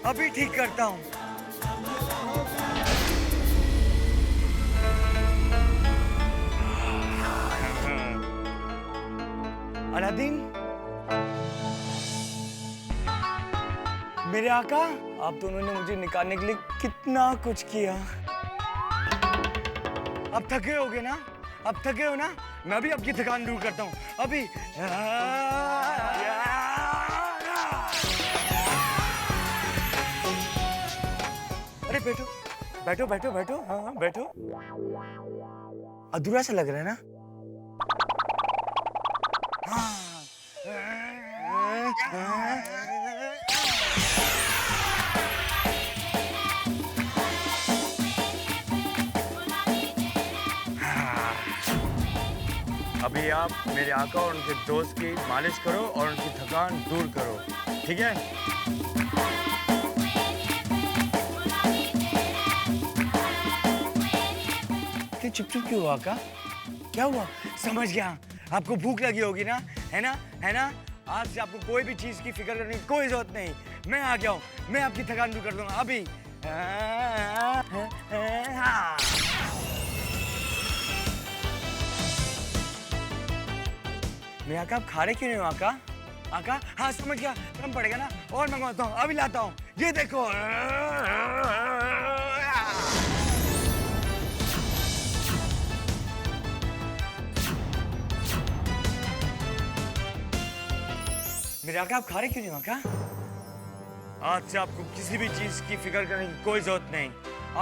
अभी ठीक करता हूँ। अलादीन, मेरे आका, आप दोनों ने मुझे निकालने के लिए कितना कुछ किया। अब थके होगे ना? अब थके हो ना? मैं भी आपकी थकान दूर करता हूँ अभी। अरे बैठो बैठो बैठो बैठो, हाँ बैठो। अधूरा सा लग रहा है ना? अभी आप मेरे आका और उनके दोस्त की मालिश करो और उनकी थकान दूर करो, ठीक है? क्यों चुप चुप क्यों हुआ आका? क्या हुआ? समझ गया, आपको भूख लगी होगी ना, है ना? है ना? आज से आपको कोई भी चीज की फिक्र करने की कोई जरूरत नहीं। मैं आ गया हूँ, मैं आपकी थकान दूर कर दूंगा अभी। मैं आका, आप खा रहे क्यों नहीं हो आका? आका, हाँ समझ गया, कम पड़ेगा ना, और मंगवाता हूँ, अभी लाता हूँ। ये देखो। मेरे आका, आप खा रहे क्यों नहीं हो आका? आज से आपको किसी भी चीज की फिक्र करने की कोई जरूरत नहीं।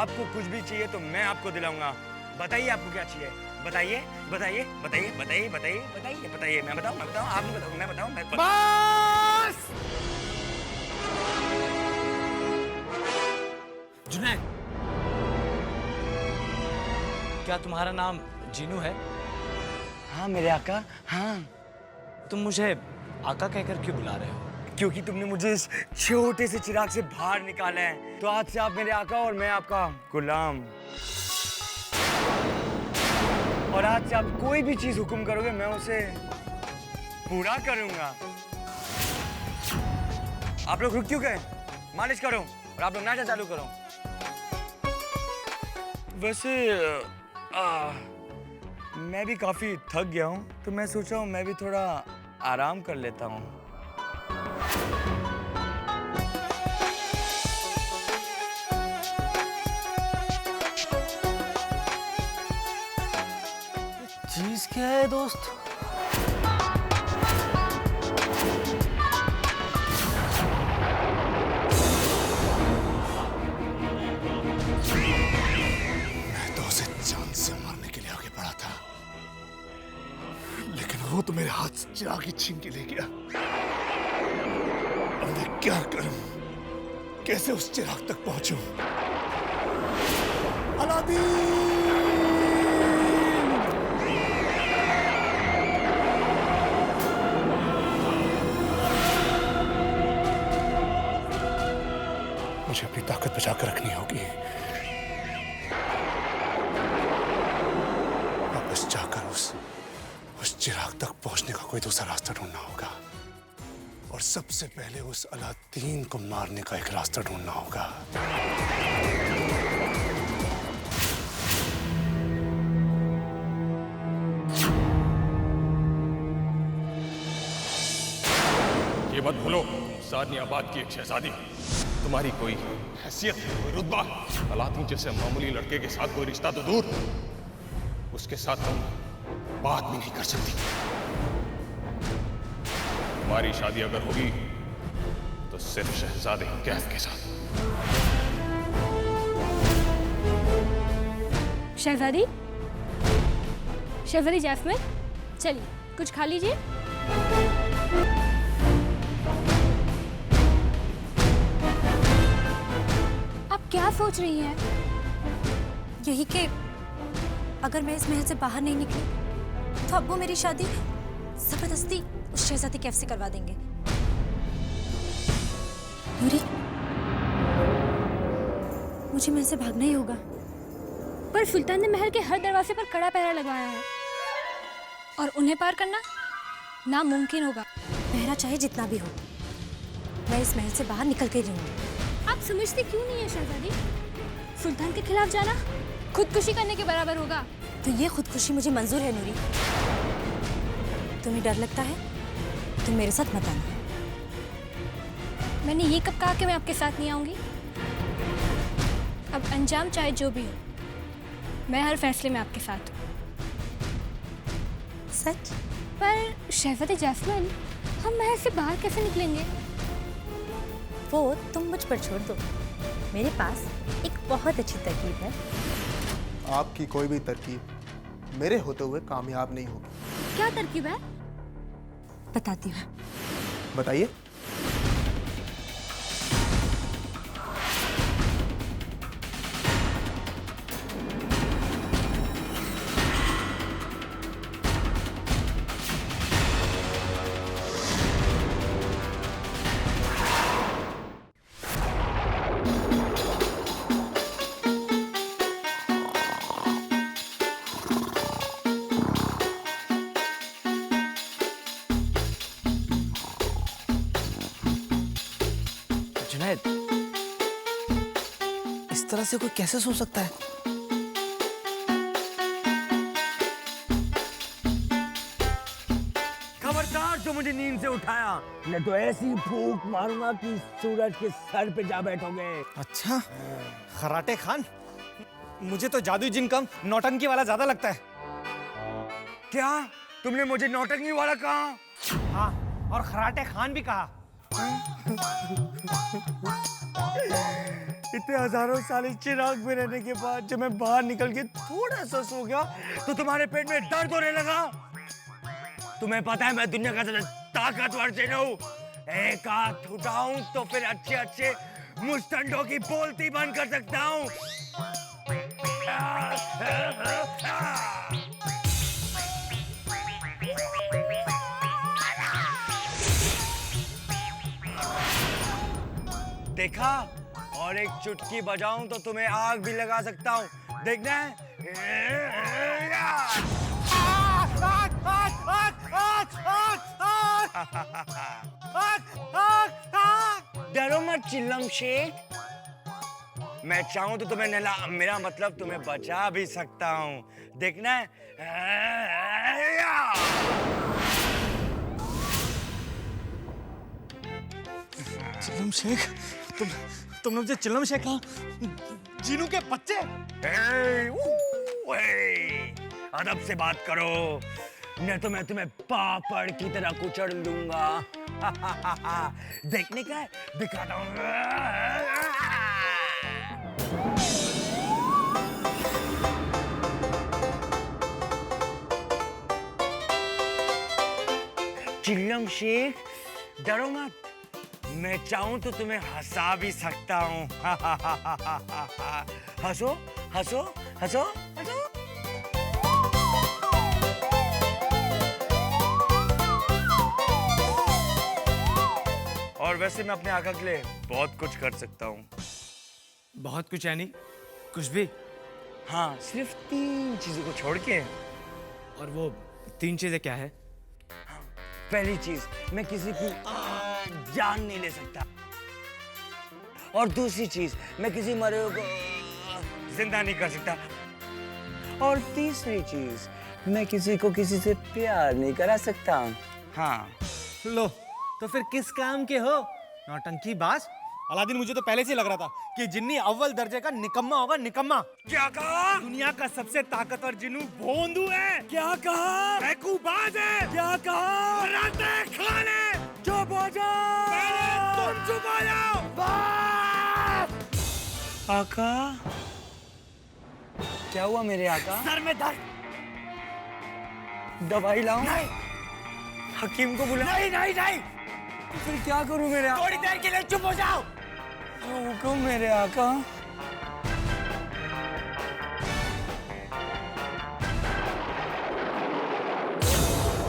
आपको कुछ भी चाहिए तो मैं आपको दिलाऊंगा। बताइए आपको क्या चाहिए? बताइए बताइए बताइए बताइए बताइए बताइए बताइए। मैं बताऊं आप नहीं बताऊं, मैं बताऊं बस! जुनैद, क्या तुम्हारा नाम जीनू है? हाँ मेरे आका, हाँ। तुम मुझे आका कहकर क्यों बुला रहे हो? क्योंकि तुमने मुझे इस छोटे से चिराग से बाहर निकाला है, तो आज से आप मेरे आका और मैं आपका गुलाम। और आज से आप कोई भी चीज हुक्म करोगे मैं उसे पूरा करूंगा। आप लोग रुक क्यों गए? मालिश करो और आप लोग नाचा चालू करो। वैसे मैं भी काफी थक गया हूँ, तो मैं सोचा हूँ मैं भी थोड़ा आराम कर लेता हूँ। चीज क्या है दोस्त? मैं तो उसे जान से मारने के लिए आगे बढ़ा था, लेकिन वो तो मेरे हाथ से चिराग ही छीन के ले गया। अब मैं क्या करूं? कैसे उस चिराग तक पहुंचूं? अलादीन! मुझे अपनी ताकत बचाकर रखनी होगी। वापस जाकर उस चिराग तक पहुंचने का कोई दूसरा रास्ता ढूंढना होगा, और सबसे पहले उस अलादीन को मारने का एक रास्ता ढूंढना होगा। ये मत भूलो, सारनियाबाद की एक शहजादी। तुम्हारी कोई हैसियत, कोई रुतबा, अलादीन जैसे मामूली लड़के के साथ कोई रिश्ता तो दूर, उसके साथ तुम बात भी नहीं कर सकती। तुम्हारी शादी अगर होगी तो सिर्फ शहजादे कैफ के साथ। शहजादी, शहजादी जैस्मिन, चलिए कुछ खा लीजिए। क्या सोच रही हैं? यही कि अगर मैं इस महल से बाहर नहीं निकली तो अब्बू मेरी शादी जबरदस्ती उस शहजादी कैफ से करवा देंगे। नूरी, मुझे महल से भागना ही होगा। पर सुल्तान ने महल के हर दरवाजे पर कड़ा पहरा लगवाया है और उन्हें पार करना नामुमकिन होगा। पहरा चाहे जितना भी हो, मैं इस महल से बाहर निकल के ही रहूंगी। आप समझती क्यों नहीं है शहजादी? सुल्तान के खिलाफ जाना खुदकुशी करने के बराबर होगा। तो ये खुदकुशी मुझे मंजूर है नूरी। तुम्हें डर लगता है? तुम मेरे साथ मत आना। मैंने ये कब कहा कि मैं आपके साथ नहीं आऊंगी? अब अंजाम चाहे जो भी हो, मैं हर फैसले में आपके साथ हूँ। सच? पर शहजादी जैस्मिन, हम महल से बाहर कैसे निकलेंगे? वो तुम मुझ पर छोड़ दो। मेरे पास एक बहुत अच्छी तरकीब है। आपकी कोई भी तरकीब मेरे होते हुए कामयाब नहीं होगी। क्या तरकीब है? बताती हूँ। बताइए। जुनैद, इस तरह से कोई कैसे सो सकता है? खबरदार जो मुझे नींद से उठाया, मैं तो ऐसी फूंक मारूंगा कि सूरज के सर पे जा बैठोगे। अच्छा, खराटे खान, मुझे तो जादुई जिन कम नौटंकी वाला ज्यादा लगता है। क्या तुमने मुझे नौटंकी वाला कहा? हाँ, और खराटे खान भी कहा। इतने हजारों साल इस चिराग में रहने के बाद जब मैं बाहर निकल के थोड़ा सा सो गया तो तुम्हारे पेट में दर्द होने लगा। तुम्हें पता है मैं दुनिया का सबसे ताकतवर जिन हूँ। एक हाथ उठाऊं तो फिर अच्छे अच्छे मुस्टंडों की बोलती बंद कर सकता हूँ। देखा? और एक चुटकी बजाऊं तो तुम्हें आग भी लगा सकता हूँ। देखना है? डरो मत चिल्लम शेख। मैं चाहूं तो तुम्हें नहला, मेरा मतलब तुम्हें बचा भी सकता हूँ। देखना है? चिल्लम शेख, तुमने मुझे चिल्लम शेख कहा? जीनू के बच्चे? अदब से बात करो, नहीं तो मैं तुम्हें पापड़ की तरह कुचल लूंगा। देखने का है? दिखाता हूँ। चिल्लम शेख, डरो मत। मैं चाहूं तो तुम्हें हंसा भी सकता हूँ। हंसो, हंसो, हंसो, हंसो। और वैसे मैं अपने आका के लिए बहुत कुछ कर सकता हूँ। बहुत कुछ यानी कुछ भी? हाँ, सिर्फ 3 चीजों को छोड़ के। और वो 3 चीजें क्या है? पहली चीज, मैं किसी की जान नहीं ले सकता। और दूसरी चीज, मैं किसी मरे हुए को जिंदा नहीं कर सकता। और तीसरी चीज, मैं किसी को किसी से प्यार नहीं करा सकता। हाँ। लो, तो फिर किस काम के हो नौटंकी बाज? अलादीन, मुझे तो पहले से ही लग रहा था कि जिन्नी अव्वल दर्जे का निकम्मा होगा। निकम्मा। क्या कहा? दुनिया का सबसे ताकतवर जिन्नू भोंदू है। क्या कहा? बैकूबाज है। क्या कहा? खराटे खान है। चुप हो जाओ। तुम चुप हो जाओ। आका, क्या हुआ मेरे आका? सर में दर्द। दवाई लाऊं? नहीं। हकीम को बुला? नहीं नहीं नहीं। फिर क्या करूं मेरे आका? थोड़ी देर के लिए चुप हो जाओ। हुक्म मेरे आका।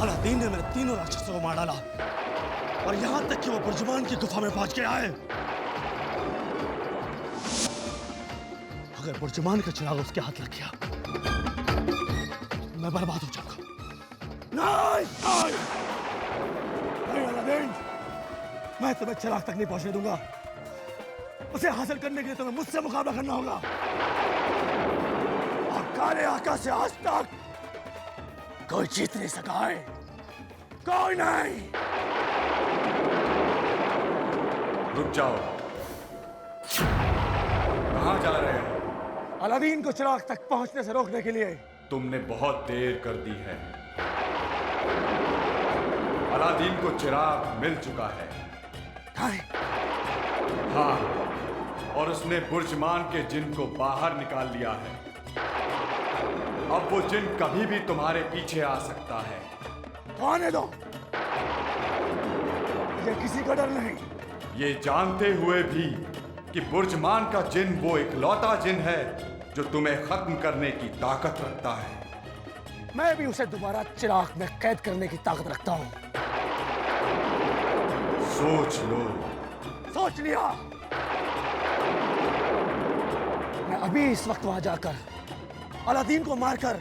अलादीन ने मेरे तीनों राक्षसों को मार डाला और यहाँ तक कि वो बुर्जुमान की गुफा में पहुंच गया है। अगर बुर्जुमान का चिराग उसके हाथ लग गया, मैं बर्बाद हो जाऊंगा। नहीं, नहीं, नहीं अलादीन, मैं तुम्हें चिराग तक नहीं पहुंचने दूंगा। उसे हासिल करने के लिए तुम्हें मुझसे मुकाबला करना होगा। और काले आका से आज तक कोई जीत नहीं सका है, कोई नहीं। रुक जाओ, कहां जा रहे हो? अलादीन को चिराग तक पहुंचने से रोकने के लिए। तुमने बहुत देर कर दी है। अलादीन को चिराग मिल चुका है। हाँ, और उसने बुर्जमान के जिन को बाहर निकाल लिया है। अब वो जिन कभी भी तुम्हारे पीछे आ सकता है। आने दो, ये किसी का डर नहीं। ये जानते हुए भी कि बुर्जमान का जिन वो इकलौता जिन है जो तुम्हें खत्म करने की ताकत रखता है। मैं भी उसे दोबारा चिराग में कैद करने की ताकत रखता हूं। सोच लो। सोच लिया। मैं अभी इस वक्त वहां जाकर अलादीन को मारकर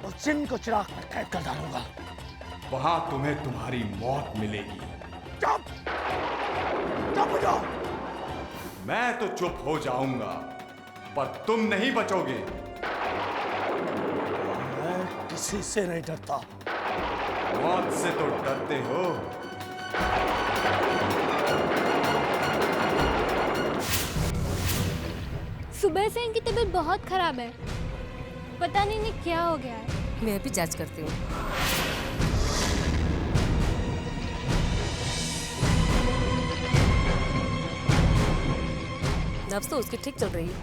उस जिन को चिराग में कैद कर डालूंगा। वहां तुम्हें तुम्हारी मौत मिलेगी। चुप! चुप हो जाओ। मैं तो चुप हो जाऊंगा, पर तुम नहीं बचोगे। मैं किसी से नहीं डरता। मौत से तो डरते हो। सुबह से इनकी तबीयत बहुत खराब है, पता नहीं इन्हें क्या हो गया है। मैं भी जांच करती हूँ। नब्ज तो उसकी ठीक चल रही है।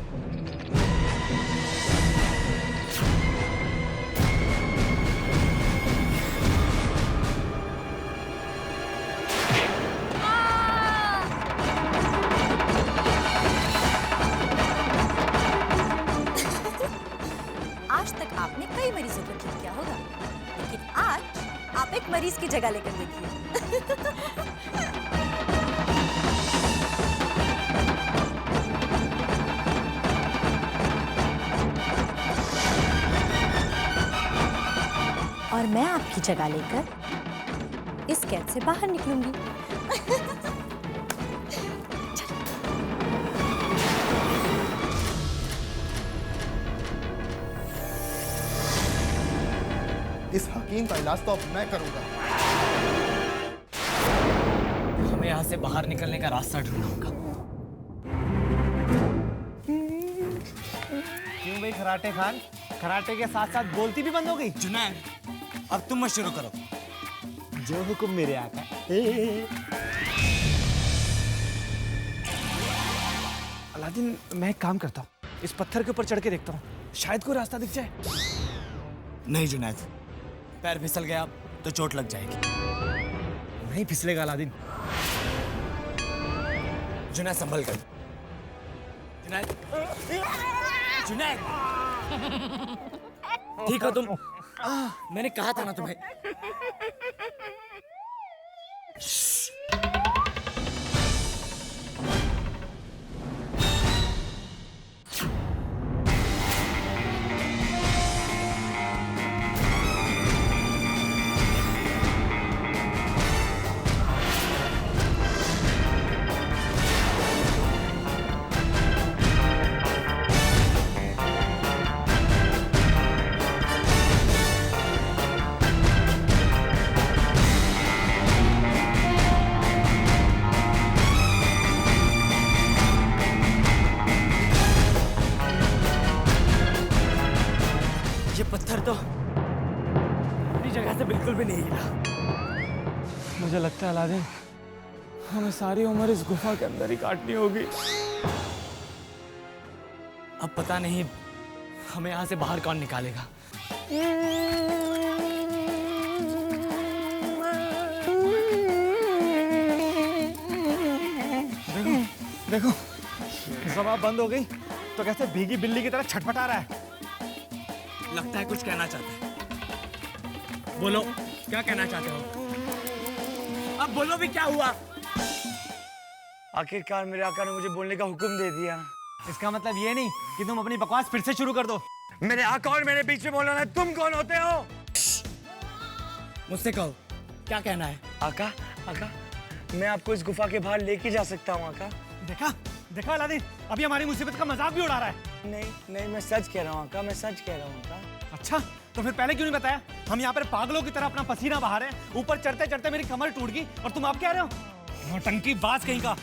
आज तक आपने कई मरीजों को ठीक किया होगा, लेकिन आज आप एक मरीज की जगह लेकर देखिए। और मैं आपकी जगह लेकर इस कैद से बाहर निकलूंगी। इस हकीम का इलाज तो अब मैं करूंगा। हमें यहाँ से बाहर निकलने का रास्ता ढूंढना होगा। क्यों भाई खराटे खान, खराटे के साथ साथ बोलती भी बंद हो गई? जुनैद, अब तुम मत शुरू करो। जो हुक्म मेरे आका। अलादीन, मैं एक काम करता हूँ, इस पत्थर के ऊपर चढ़ के देखता हूँ, शायद कोई रास्ता दिख जाए। नहीं जुनैद, पैर फिसल गया तो चोट लग जाएगी। नहीं फिसलेगा अलादीन। जुनैद संभल कर। जुनैद, जुनैद, ठीक हो तुम? मैंने कहा था ना तुम्हें। ये पत्थर तो अपनी जगह से बिल्कुल भी नहीं हिला। मुझे लगता है अलादीन, हमें सारी उम्र इस गुफा के अंदर ही काटनी होगी। अब पता नहीं हमें यहाँ से बाहर कौन निकालेगा। देखो देखो, जबान बंद हो गई तो कैसे भीगी बिल्ली की तरह छटपटा रहा है। लगता है कुछ कहना चाहता है। बोलो, क्या कहना चाहते हो? अब बोलो भी, क्या हुआ? आखिरकार मेरे आका ने मुझे बोलने का हुक्म दे दिया। इसका मतलब ये नहीं कि तुम अपनी बकवास फिर से शुरू कर दो। मेरे आका और मेरे बीच में बोलना है। तुम कौन होते हो? मुझसे कहो, क्या कहना है? आका, आका, मैं आपको इस गुफा के बाहर लेके जा सकता हूँ आका। देखा, देखा अलादीन, अभी हमारी मुसीबत का मजाक भी उड़ा रहा है। नहीं नहीं, मैं सच कह रहा हूँ अंका, मैं सच कह रहा हूँ अंका। अच्छा, तो फिर पहले क्यों नहीं बताया? हम यहाँ पर पागलों की तरह अपना पसीना बहा रहे हैं, ऊपर चढ़ते चढ़ते मेरी कमर टूट गई और तुम आप कह रहे हो नौटंकी बाज कहीं का।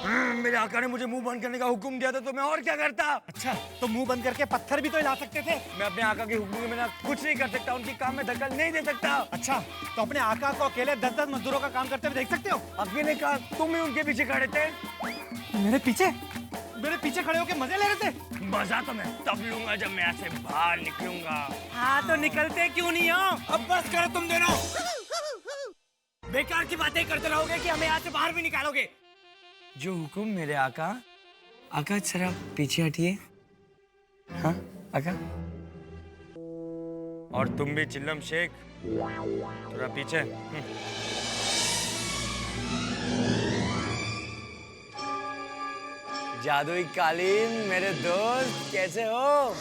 मेरे आका ने मुझे मुंह बंद करने का हुक्म दिया था, तो मैं और क्या करता? अच्छा, तो मुंह बंद करके पत्थर भी तो हिला सकते थे। मैं अपने आका के हुक्म के बिना कुछ नहीं कर सकता, उनकी काम में दखल नहीं दे सकता। अच्छा, तो अपने आका को अकेले 10-10 मजदूरों का काम करते हुए देख सकते हो? आपने कहा तुम ही उनके पीछे खड़े थे। मेरे पीछे खड़े होके मजे ले रहे थे? मजा तो मैं तब लूंगा जब मैं ऐसे बाहर निकलूंगा। हाँ, तो निकलते क्यों नहीं हो? अब बस करो तुम दोनों, बेकार की बातें करते रहोगे कि हमें यहाँ से बाहर भी निकालोगे। जो हुक्म मेरे आका। आका जरा पीछे हटिए। हाँ आका। और तुम भी चिल्लम शेख, थोड़ा पीछे। जादुई कालीन मेरे दोस्त, कैसे हो?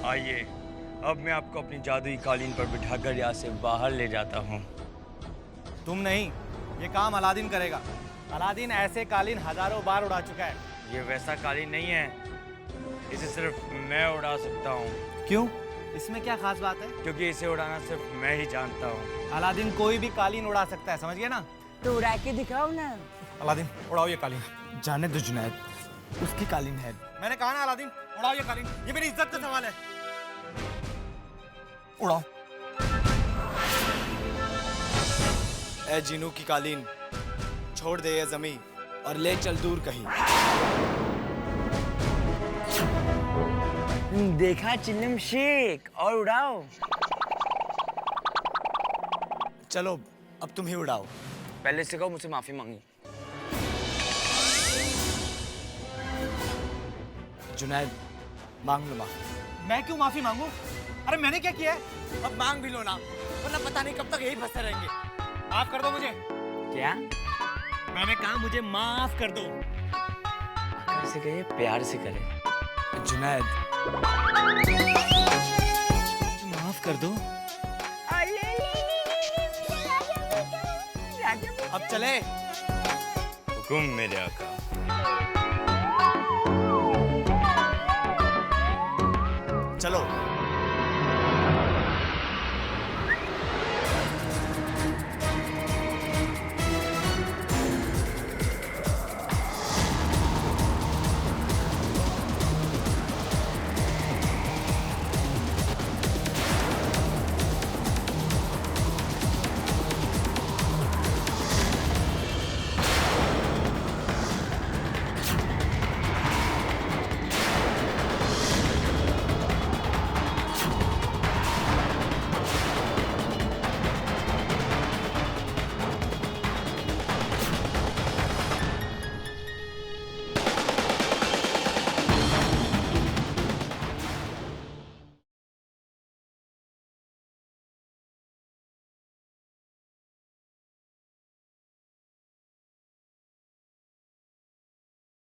आइए, अब मैं आपको अपनी जादुई कालीन पर बिठाकर यहाँ से बाहर ले जाता हूँ। तुम नहीं, ये काम अलादीन करेगा। अलादीन ऐसे कालीन हजारों बार उड़ा चुका है। ये वैसा कालीन नहीं है, इसे सिर्फ मैं उड़ा सकता हूँ। क्यों? इसमें क्या खास बात है? क्योंकि इसे उड़ाना सिर्फ मैं ही जानता हूँ। अलादीन कोई भी कालीन उड़ा सकता है, समझ गए ना? तो उड़ा के दिखाओ ना। अलादीन उड़ाओ ये कालीन। जाने दो जुनैद, उसकी कालीन है। मैंने कहा ना अलादीन, उड़ाओ ये कालीन, ये मेरी इज्जत का सवाल है। उड़ाओ। ए जिनू की कालीन, छोड़ दे ये जमीन और ले चल दूर कहीं। देखा चिल्लम शेख, और उड़ाओ। चलो अब तुम ही उड़ाओ। पहले से कहो मुझसे माफी मांगी। जुनैद, मांग लो माफी। मैं क्यों माफी मांगू? अरे मैंने क्या किया है? अब मांग भी लो ना, वरना पता नहीं कब तक यही फंसे रहेंगे। माफ कर दो मुझे। क्या? मैंने कहा मुझे माफ कर दो। कैसे कहे, प्यार से करे। जुनैद, माफ कर दो। अब चले। हुकुम मेरे आका।